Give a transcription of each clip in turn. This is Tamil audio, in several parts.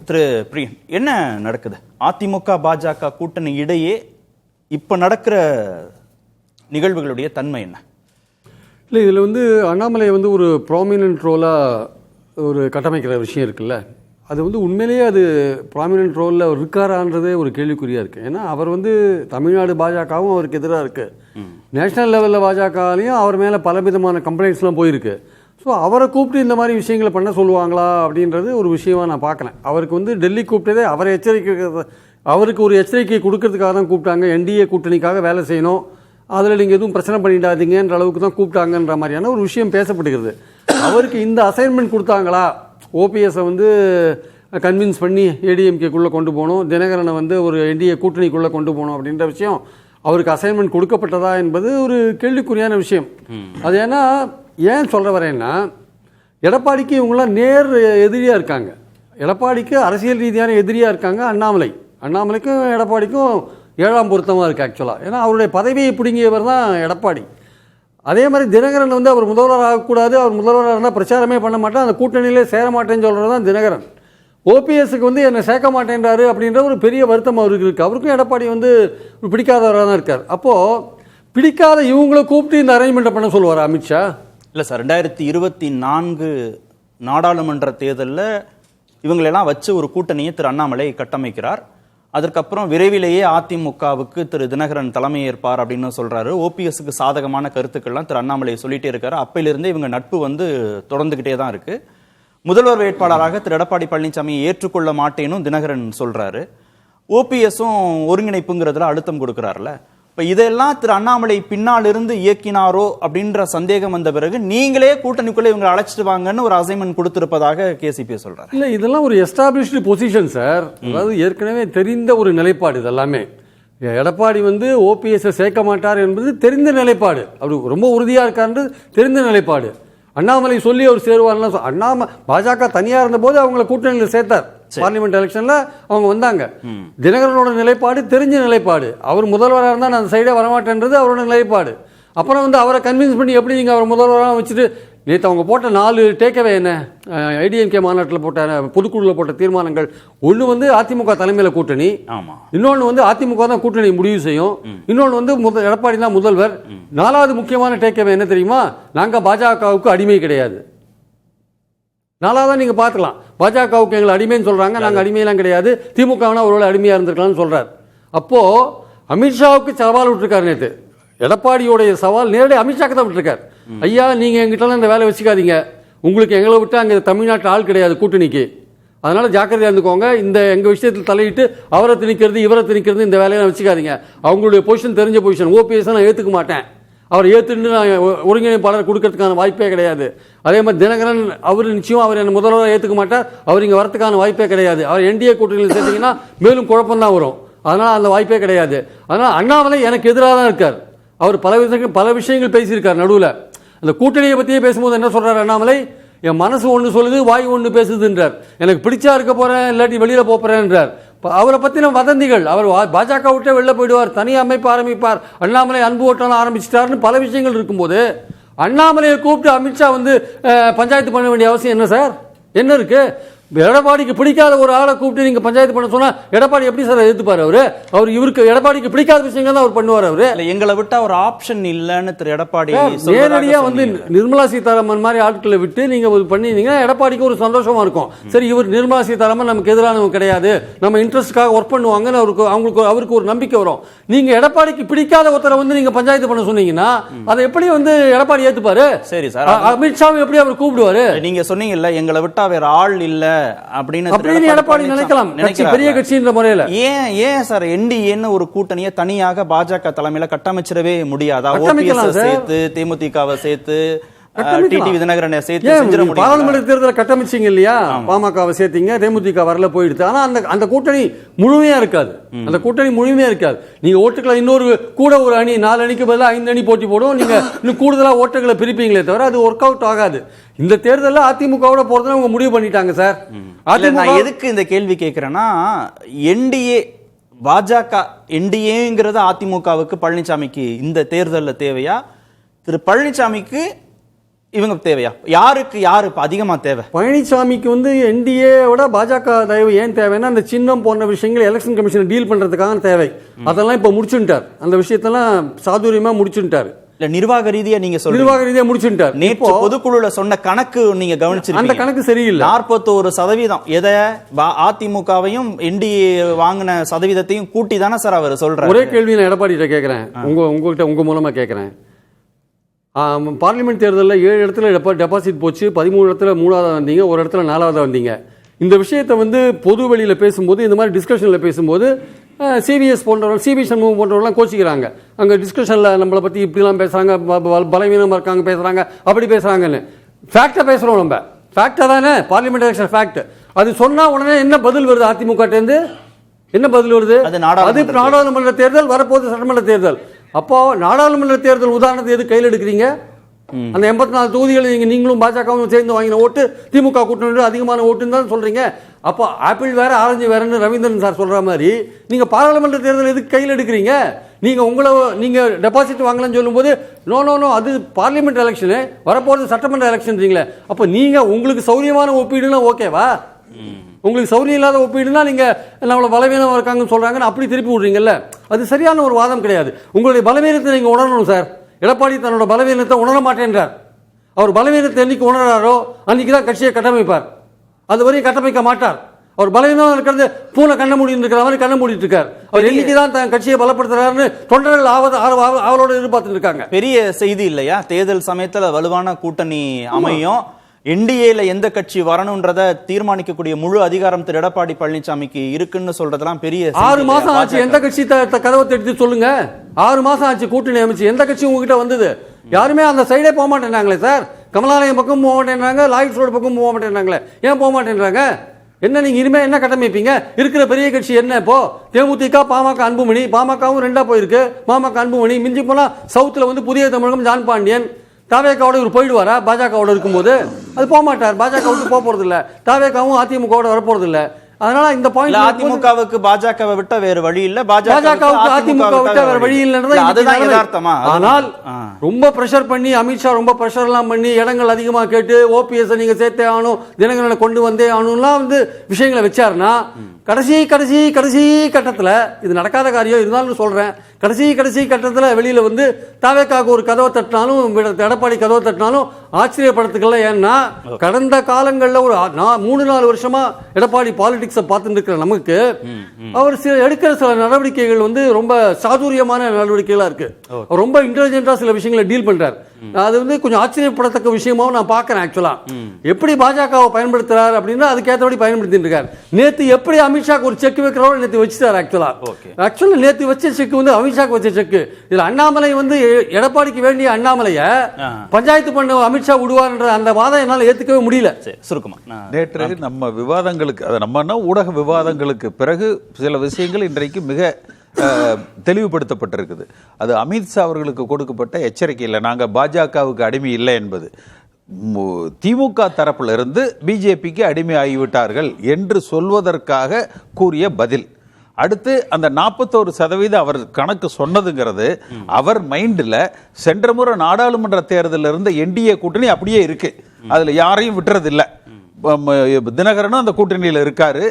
திரு பிரியன், என்ன நடக்குது அதிமுக பாஜக கூட்டணி இடையே இப்ப நடக்கிற நிகழ்வுகளுடைய தன்மை என்ன? இல்லை, இதில் அண்ணாமலை ஒரு ப்ராமினன்ட் ரோலாக ஒரு கட்டமைக்கிற விஷயம் இருக்குல்ல, அது உண்மையிலேயே அது ப்ராமினன்ட் ரோலில் அவர் இருக்காரான்றதே ஒரு கேள்விக்குறியாக இருக்குது. ஏன்னா அவர் தமிழ்நாடு பாஜகவும் அவருக்கு எதிராக இருக்குது, நேஷனல் லெவலில் பாஜகலையும் அவர் மேலே பலவிதமான கம்ப்ளைண்ட்ஸ்லாம் போயிருக்கு. ஸோ அவரை கூப்பிட்டு இந்த மாதிரி விஷயங்களை பண்ண சொல்லுவாங்களா அப்படின்றது ஒரு விஷயமாக நான் பார்க்கல. அவருக்கு டெல்லி கூப்பிட்டதே அவரை அவருக்கு ஒரு எச்சரிக்கை கொடுக்கறதுக்காக தான் கூப்பிட்டாங்க. என்டிஏ கூட்டணிக்காக வேலை செய்யணும், அதில் நீங்கள் எதுவும் பிரச்சனை பண்ணிடாதீங்கன்ற அளவுக்கு தான் கூப்பிட்டாங்கன்ற மாதிரியான ஒரு விஷயம் பேசப்படுகிறது. அவருக்கு இந்த அசைன்மெண்ட் கொடுத்தாங்களா, ஓபிஎஸை கன்வின்ஸ் பண்ணி ஏடிஎம்கேக்குள்ளே கொண்டு போகணும், தினகரனை ஒரு என்டிஏ கூட்டணிக்குள்ளே கொண்டு போகணும் அப்படின்ற விஷயம் அவருக்கு அசைன்மெண்ட் கொடுக்கப்பட்டதா என்பது ஒரு கேள்விக்குறியான விஷயம். அது ஏன் சொல்ல வரேன்னா, எடப்பாடிக்கு இவங்களாம் நேர் எதிரியாக இருக்காங்க. எடப்பாடிக்கு அரசியல் ரீதியான எதிரியாக இருக்காங்க அண்ணாமலைக்கும் எடப்பாடிக்கும் ஏழாம் பொருத்தமாக இருக்குது ஆக்சுவலாக. ஏன்னா அவருடைய பதவியை பிடுங்கியவர் தான் எடப்பாடி. அதே மாதிரி தினகரன் அவர் முதல்வர் ஆகக்கூடாது, அவர் முதல்வராக இருந்தால் பிரச்சாரமே பண்ண மாட்டேன், அந்த கூட்டணியிலே சேர மாட்டேன்னு சொல்கிறது தான் தினகரன். ஓபிஎஸ்க்கு என்னை சேர்க்க மாட்டேன்றாரு அப்படின்ற ஒரு பெரிய வருத்தம் அவருக்கு இருக்குது. அவருக்கும் எடப்பாடி பிடிக்காதவராக தான் இருக்கார். அப்போது பிடிக்காத இவங்களை கூப்பிட்டு இந்த அரேஞ்ச்மெண்ட்டை பண்ண சொல்லுவார் அமித்ஷா? இல்லை சார், 2024 நாடாளுமன்ற தேர்தலில் இவங்களெல்லாம் வச்சு ஒரு கூட்டணியை திரு அண்ணாமலை கட்டமைக்கிறார். அதற்கப்புறம் விரைவிலேயே அதிமுகவுக்கு திரு தினகரன் தலைமை ஏற்பார் அப்படின்னு சொல்றாரு. ஓபிஎஸ்க்கு சாதகமான கருத்துக்கள்லாம் திரு அண்ணாமலை சொல்லிட்டே இருக்காரு. அப்பையிலிருந்தே இவங்க நட்பு தொடர்ந்துகிட்டே தான் இருக்கு. முதல்வர் வேட்பாளராக திரு எடப்பாடி பழனிசாமியை ஏற்றுக்கொள்ள மாட்டேனும் தினகரன் சொல்றாரு. ஓபிஎஸும் ஒருங்கிணைப்புங்கிறதுல அழுத்தம் கொடுக்கிறாருல. இப்ப இதெல்லாம் திரு அண்ணாமலை பின்னால் இருந்து இயக்கினாரோ அப்படின்ற சந்தேகம் வந்த பிறகு நீங்களே கூட்டணிக்குள்ள இவங்க அழைச்சிட்டு வாங்கன்னு ஒரு அசைன்மெண்ட் கொடுத்திருப்பதாக கேசிபி சொல்றாரு. இல்ல, இதெல்லாம் ஒரு எஸ்டாப்ளிஷ்டு பொசிஷன் சார். அதாவது ஏற்கனவே தெரிந்த ஒரு நிலைப்பாடு. இதெல்லாமே எடப்பாடி ஓபிஎஸ் சேர்க்க மாட்டார் என்பது தெரிந்த நிலைப்பாடு. அவர் ரொம்ப உறுதியா இருக்காருன்றது தெரிந்த நிலைப்பாடு. அண்ணாமலை சொல்லி அவர் சேருவார். பாஜக தனியா இருந்த போது அவங்களை கூட்டணியில் சேர்த்தார். பார்லிமெண்ட் எலெக்ஷன்ல அவங்க வந்தாங்க. தினகரனோட நிலைப்பாடு தெரிஞ்ச நிலைப்பாடு. அவர் முதல்வராக இருந்தால் நான் அந்த சைடே வரமாட்டேன்றது அவரோட நிலைப்பாடு. அப்புறம் அவரை கன்வின்ஸ் பண்ணி எப்படி நீங்கள் அவர் முதல்வராக வச்சுட்டு நேற்று அவங்க போட்ட 4 டேக்அவே என்ன, ஐடிஎம்கே மாநாட்டில் போட்ட பொதுக்குழுவில் போட்ட தீர்மானங்கள், ஒன்று அதிமுக தலைமையில் கூட்டணி, இன்னொன்று அதிமுக தான் கூட்டணி முடிவு செய்யும், இன்னொன்று எடப்பாடி தான் முதல்வர். 4வது முக்கியமான டேக்அவே என்ன தெரியுமா? நாங்கள் பாஜகவுக்கு அடிமை கிடையாது. 4வது நீங்க பார்க்கலாம், பாஜகவுக்கு எங்களை அடிமைன்னு சொல்றாங்க, நாங்கள் அடிமையெல்லாம் கிடையாது, திமுகனா ஒருவேளை அடிமையா இருந்திருக்கலாம்னு சொல்றாரு. அப்போ அமித்ஷாவுக்கு சவால் விட்டுருக்காரு நேற்று. எடப்பாடியோடைய சவால் நேரடி அமித்ஷாக்கு தான் விட்டுருக்காரு. ஐயா, நீங்க எங்கிட்ட இந்த வேலை வச்சுக்காதீங்க, உங்களுக்கு எங்களை விட்டு அங்கே தமிழ்நாட்டு ஆள் கிடையாது கூட்டணிக்கு, அதனால ஜாக்கிரதையா இருந்துக்கோங்க, இந்த எங்க விஷயத்தில் தலையிட்டு அவரை திணிக்கிறது இவரை திணிக்கிறது இந்த வேலையை வச்சுக்காதீங்க. அவங்களுடைய பொசிஷன் தெரிஞ்ச பொசிஷன். ஓபிஎஸ் நான் ஏற்றுக்க மாட்டேன், அவர் ஏற்றுன்னு நான் ஒருங்கிணைப்பாளர் கொடுக்கறதுக்கான வாய்ப்பே கிடையாது. அதே மாதிரி தினகரன் அவர் நிச்சயம் அவர் என்ன முதல்வராக ஏற்றுக்க மாட்டார், அவர் இங்கே வரத்துக்கான வாய்ப்பே கிடையாது. அவர் என்டிஏ கூட்டணியில் சேர்த்தீங்கன்னா மேலும் குழப்பம் தான் வரும், அதனால் அந்த வாய்ப்பே கிடையாது. அதனால் அண்ணாமலை எனக்கு எதிராக தான் இருக்கார். அவர் பல விஷயங்கள் பேசியிருக்கார் நடுவில். அந்த கூட்டணியை பற்றியே பேசும்போது என்ன சொல்றாரு அண்ணாமலை? என் மனசு ஒன்று சொல்லுது, வாய் ஒன்று பேசுதுன்றார். எனக்கு பிடிச்சா இருக்க போறேன், இல்லாட்டி வெளியில போறேன்றார். அவரை பத்தின வதந்திகள், அவர் பாஜக விட்டே வெளில போயிடுவார், தனி அமைப்பு ஆரம்பிப்பார், அண்ணாமலை அன்பு ஓட்டம் ஆரம்பிச்சிட்டாருன்னு பல விஷயங்கள் இருக்கும்போது அண்ணாமலையை கூப்பிட்டு அமித்ஷா பஞ்சாயத்து பண்ண வேண்டிய அவசியம் என்ன சார்? என்ன இருக்கு? எடப்பாடிக்கு பிடிக்காத ஒரு ஆளை கூப்பிட்டு நீங்க பஞ்சாயத்து பண்ண சொன்னா எடப்பாடி எப்படி சார் எதிர்ப்பாரு? அவர் இவருக்கு எடப்பாடிக்கு பிடிக்காத விஷயங்கள் தான் அவர் பண்ணுவார். அவரு எங்களை விட்டா ஒரு ஆப்ஷன் இல்லன்னு திரு எடப்பாடி நேரடியா நிர்மலா சீதாராமன் மாதிரி ஆட்களை விட்டு நீங்க பண்ணீங்கன்னா எடப்பாடிக்கு ஒரு சந்தோஷமா இருக்கும். சரி, இவர் நிர்மலா சீதாராமன் நமக்கு எதிரானவங்க கிடையாது, நம்ம இன்ட்ரெஸ்ட்காக ஒர்க் பண்ணுவாங்கன்னு அவருக்கு ஒரு நம்பிக்கை வரும். நீங்க எடப்பாடிக்கு பிடிக்காத ஒருத்தரை நீங்க பஞ்சாயத்து பண்ண சொன்னீங்கன்னா அதை எப்படி எடப்பாடி ஏத்துப்பாரு? சரி சார், அமித்ஷாவை எப்படி அவர் கூப்பிடுவாரு? நீங்க சொன்னீங்கல்ல எங்களை விட்டா வேற ஆள் இல்ல அப்படின்னு எடப்பாடி நினைக்கலாம், பெரிய கட்சின்ற முறையில. ஏன் சார் என்டிஏன்னு ஒரு கூட்டணியை தனியாக பாஜக தலைமையில கட்டமைச்சிடவே முடியாதா? சேர்த்து தேமுதிகவை சேர்த்து பாராளுமன்ற தேர்தலை கட்டமைச்சிங்க இல்லையா? பாமகவை சேர்த்தீங்க, தேமுதிக வரல போயிடுது. ஆனா அந்த கூட்டணி முழுமையா இருக்காது. அந்த கூட்டணி முழுமையா இருக்காது. நீங்க ஓட்டுக்களை இன்னொரு கூட ஒரு அணி 4 அணிக்கு பதிலாக 5 அணி போட்டி போடும். நீங்க இன்னும் கூடுதலா ஓட்டுகளை பிரிப்பீங்களே தவிர அது ஒர்க் அவுட் ஆகாது. இந்த தேர்தலில் அதிமுகவோட போறதுன்னு அவங்க முடிவு பண்ணிட்டாங்க சார். நான் எதுக்கு இந்த கேள்வி கேட்கிறேன்னா, என்டிஏ பாஜக என்டிஏங்கிறது அதிமுகவுக்கு பழனிசாமிக்கு இந்த தேர்தலில் தேவையா? திரு பழனிசாமிக்கு இவங்க தேவையா? யாருக்கு யாரு இப்ப அதிகமா தேவை? பழனிசாமிக்கு வந்து என்டிஏவோட பாஜக தயவு ஏன் தேவைன்னா அந்த சின்னம் போன்ற விஷயங்கள் எலெக்ஷன் கமிஷன் டீல் பண்றதுக்காக தேவை. அதெல்லாம் இப்ப முடிச்சுட்டார். அந்த விஷயத்தெல்லாம் சாதுரியமா முடிச்சுட்டார். இல்ல நிர்வாக ரீதியா நீங்க சொல்றீங்க. நிர்வாக ரீதியா முடிச்சுட்டார். நேற்று பொதுக்குழுல சொன்ன கணக்கு நீங்க கவனிச்சிருக்கீங்க. அந்த கணக்கு சரியில்லை. 41% எதை அதிமுகவையும் என்டிஏ வாங்கின சதவீதத்தையும் கூட்டி தானே சார் அவர் சொல்றாரு. ஒரே கேள்வி நான் எடப்பாடிட்ட கேட்கிறேன், உங்ககிட்ட உங்க மூலமா கேட்கிறேன். பார்லிமெண்ட் தேர்தலில் 7 இடத்துல டெபாசிட் போச்சு, 13 இடத்துல 3ஆவது வந்தீங்க, ஒரு இடத்துல 4ஆவது வந்தீங்க. இந்த விஷயத்தை வந்து பொது வெளியில் பேசும்போது, இந்த மாதிரி டிஸ்கஷனில் பேசும்போது சிபிஎஸ் போன்றவர்கள், சிபி சண்முகம் போன்றவர்கள்லாம் கோச்சிக்கிறாங்க. அங்கே டிஸ்கஷனில் நம்மளை பற்றி இப்படிலாம் பேசுகிறாங்க, பலவீனமாக இருக்காங்க பேசுகிறாங்க, அப்படி பேசுகிறாங்கன்னு. ஃபேக்டை பேசுகிறோம் நம்ம, ஃபேக்டை தானே பார்லிமெண்ட் எலெக்ஷன் ஃபேக்ட். அது சொன்னால் உடனே என்ன பதில் வருது அதிமுகட்டேருந்து? என்ன பதில் வருது? அது நாடாளுமன்ற தேர்தல் வரப்போகுது, சட்டமன்ற தேர்தல். அப்போ நாடாளுமன்ற தேர்தல் உதாரணத்தை எது கையில் எடுக்கிறீங்க? அந்த 84 தொகுதிகளை நீங்களும் பாஜகவும் சேர்ந்து வாங்கின ஓட்டு திமுக கூட்டணி அதிகமான ஓட்டுன்னு தான் சொல்றீங்க. அப்போ ஆப்பிள் வேற ஆரஞ்சு வேறன்னு ரவீந்திரன் சார் சொல்ற மாதிரி நீங்க பாராளுமன்ற தேர்தல் எதுக்கு கையில் எடுக்கிறீங்க? நீங்க டெபாசிட் வாங்கலன்னு சொல்லும்போது நோ அது பார்லிமெண்ட் எலெக்ஷனு, வரப்போறது சட்டமன்ற எலெக்ஷன்றீங்களே. அப்போ நீங்க உங்களுக்கு சௌரியமான ஒப்பீடுனா ஓகேவா? உங்களுக்கு சௌரியம் இல்லாத ஒப்பீடுனா நீங்க நம்மளை பலவீனம் இருக்காங்கன்னு சொல்றாங்கன்னு அப்படி திருப்பி விடுறீங்கல்ல. அது சரியான ஒரு வாதம் கிடையாது. உங்களுடைய பலவீனத்தை நீங்க உணரணும் சார். எடப்பாடி தன்னோட பலவீனத்தை உணர மாட்டேன்றார். அவர் பலவீனத்தை என்னைக்கு உணர்றாரோ அன்னைக்கு தான் கட்சியை கட்டமைப்பார். அது வரையும் கட்டமைக்க மாட்டார். அவர் பலவீனம் இருக்கிறது பூனை கண்ண மூடிட்டு இருக்கிற மாதிரி கண்ண மூடிட்டு இருக்கார். அவர் என்னைக்கு தான் தன் கட்சியை பலப்படுத்துறாருன்னு தொண்டர்கள் அவளோட எதிர்பார்த்துட்டு இருக்காங்க. பெரிய செய்தி இல்லையா? தேர்தல் சமயத்துல வலுவான கூட்டணி அமையும், என்டிஏல எந்த கட்சி வரணும்ன்றத தீர்மானிக்கக்கூடிய முழு அதிகாரம் திரு எடப்பாடி பழனிசாமிக்கு இருக்குன்னு சொல்றதெல்லாம் பெரிய. 6 மாசம் ஆச்சு, எந்த கட்சி கதவை எடுத்து சொல்லுங்க. 6 மாசம் ஆச்சு கூட்டணி அமைச்சு, எந்த கட்சி உங்ககிட்ட வந்தது? யாருமே அந்த சைடே போக மாட்டேன்றாங்களே சார். கமலாலயம் பக்கம் போக மாட்டேன்றாங்க, லாய்ட்ஸ் ரோடு பக்கம் போக மாட்டேன்றாங்களே. ஏன் போக மாட்டேன்றாங்க? என்ன நீங்க இனிமே என்ன கட்டமைப்பீங்க? இருக்கிற பெரிய கட்சி என்ன இப்போ? தேமுதிக, பாமக, அன்புமணி. பாமகவும் 2ஆ போயிருக்கு, பாமக அன்புமணி. மிஞ்சி போனா சவுத்துல வந்து புதிய தமிழகம் ஜான் பாண்டியன். தாவேக்காவோட இவர் போயிடுவாரா? பாஜகவோட இருக்கும்போது அது போக மாட்டார். பாஜக விட்டு போக போறது இல்ல, தாவேக்காவும் அதிமுகவோட வர போறது இல்ல. அதனால இந்த பாயிண்ட் அதிமுகவுக்கு பாஜகவை விட்ட வேற வழி இல்ல, பாஜகவுக்கு அதிமுக விட்ட வேற வழி இல்லன்றத. அதுதான் யதார்த்தமா. ஆனால் ரொம்ப பிரஷர் பண்ணி, அமித்ஷா ரொம்ப பிரஷர் எல்லாம் பண்ணி, இடங்கள் அதிகமா கேட்டு ஓபிஎஸ் நீங்க சேர்த்தே ஆகணும், தினகரனை கொண்டு வந்தே ஆகணும்லாம் வந்து விஷயங்களை வச்சாருன்னா கடைசி கட்டத்தில் இது நடக்காத காரியம் இருந்தாலும் சொல்றேன். கடைசி கட்டத்தில் வெளியில வந்து தாவேக்காக ஒரு கதவை தட்டினாலும், எடப்பாடி கதவை தட்டினாலும் ஆச்சரியப்படுறதுக்கல. ஏன்னா கடந்த காலங்களில் ஒரு 3-4 வருஷமா எடப்பாடி பாலிடிக்ஸை பார்த்துட்டு இருக்கிற நமக்கு அவர் எடுக்கிற சில நடவடிக்கைகள் வந்து ரொம்ப சாதுரியமான நடவடிக்கைகளா இருக்கு. ரொம்ப இன்டெலிஜென்டா சில விஷயங்களை டீல் பண்றாரு. அது வந்து கொஞ்சம் ஆச்சரியப்படத்தக்க விஷயமாவும் நான் பார்க்கிறேன். ஆக்சுவலா எப்படி பாஜகவை பயன்படுத்துறாரு அப்படின்னா அதுக்கேற்றபடி பயன்படுத்திட்டு இருக்காரு. நேத்து எப்படி அமித்ஷாக்கு ஒரு செக் வைக்கிறோம் நேற்று வச்சுட்டாரு. ஆக்சுவலா நேற்று வச்ச செக் வந்து அமித்ஷாக்கு வச்ச செக். இதுல அண்ணாமலை வந்து எடப்பாடிக்கு வேண்டிய அண்ணாமலைய பஞ்சாயத்து பண்ண அமித்ஷா விடுவார்ன்ற அந்த வாதம் என்னால ஏத்துக்கவே முடியல. சுருக்கமா நேற்று நம்ம விவாதங்களுக்கு, அதை நம்ம ஊடக விவாதங்களுக்கு பிறகு சில விஷயங்கள் இன்றைக்கு மிக தெளிவுபடுத்தப்பட்டிருக்குது. அது அமித்ஷா அவர்களுக்கு கொடுக்கப்பட்ட எச்சரிக்கை இல்லை, நாங்கள் பாஜகவுக்கு அடிமை இல்லை என்பது. திமுக தரப்பில் இருந்து பிஜேபிக்கு அடிமை ஆகிவிட்டார்கள் என்று சொல்வதற்காக கூறிய பதில். அடுத்து அந்த 41% அவர் கணக்கு சொன்னதுங்கிறது அவர் மைண்டில் சென்ற முறை நாடாளுமன்ற தேர்தலில் இருந்த என்டிஏ கூட்டணி அப்படியே இருக்கு. அதுல யாரையும் விட்டுறது இல்லை. தினகரனும் அந்த கூட்டணியில் இருக்காரு,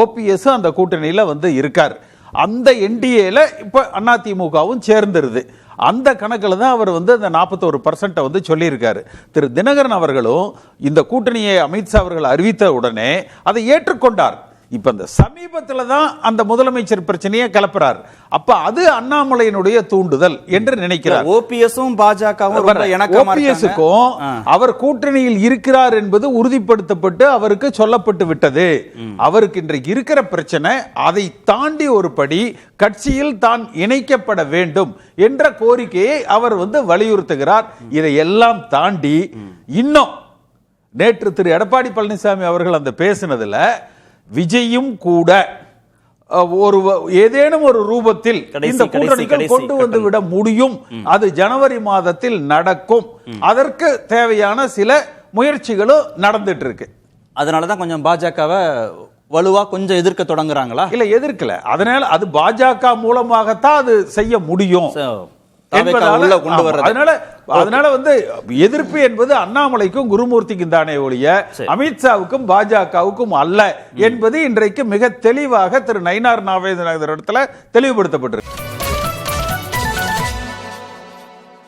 ஓபிஎஸ் அந்த கூட்டணியில் வந்து இருக்காரு. அந்த என்டிஏல இப்ப அதிமுகவும் சேர்ந்துருது. அந்த கணக்கில் தான் அவர் வந்து அந்த 41% வந்து சொல்லியிருக்காரு. திரு தினகரன் அவர்களும் இந்த கூட்டணியை அமித்ஷா அவர்கள் அறிவித்த உடனே அதை ஏற்றுக்கொண்டார். இப்ப இந்த சமீபத்தில் தான் அந்த முதலமைச்சர் பிரச்சனையை கிளப்புறார். அப்ப அது அண்ணாமலையினுடைய தூண்டுதல் என்று நினைக்கிறார். ஓபிஎஸும் பாஜகவும் ஓபிஎஸ்க்கும் அவர் கூட்டணியில் இருக்கிறார் என்பது உறுதிப்படுத்தப்பட்டு அவருக்கு சொல்லப்பட்டு விட்டது. அவருக்கு இன்றைக்கு இருக்கிற பிரச்சனை அதை தாண்டி ஒரு படி கட்சியில் தான் இணைக்கப்பட வேண்டும் என்ற கோரிக்கையை அவர் வந்து வலியுறுத்துகிறார். இதையெல்லாம் தாண்டி இன்னும் நேற்று திரு எடப்பாடி பழனிசாமி அவர்கள் அந்த பேசினதுல விஜயும் கூட ஒரு ஏதேனும் ஒரு ரூபத்தில் இந்த கூட்டணிகள் கொண்டு வந்து விட முடியும், அது ஜனவரி மாதத்தில் நடக்கும், அதற்கு தேவையான சில முயற்சிகளும் நடந்துட்டு இருக்கு. அதனாலதான் கொஞ்சம் பாஜகவை வலுவா கொஞ்சம் எதிர்க்க தொடங்குறாங்களா? இல்ல எதிர்க்கல, அதனால அது பாஜக மூலமாகத்தான் அது செய்ய முடியும். உள்ள கொண்டு வர்றது. அதனால வந்து எதிர்ப்பு என்பது அண்ணாமலைக்கும் குருமூர்த்திக்கும் தானே ஒழிய அமித்ஷாவுக்கும் பாஜகவுக்கும் அல்ல என்பது இன்றைக்கு மிக தெளிவாக திரு நயினார் நாகேந்திரன் இடத்துல தெளிவுபடுத்தப்பட்டிருக்கு.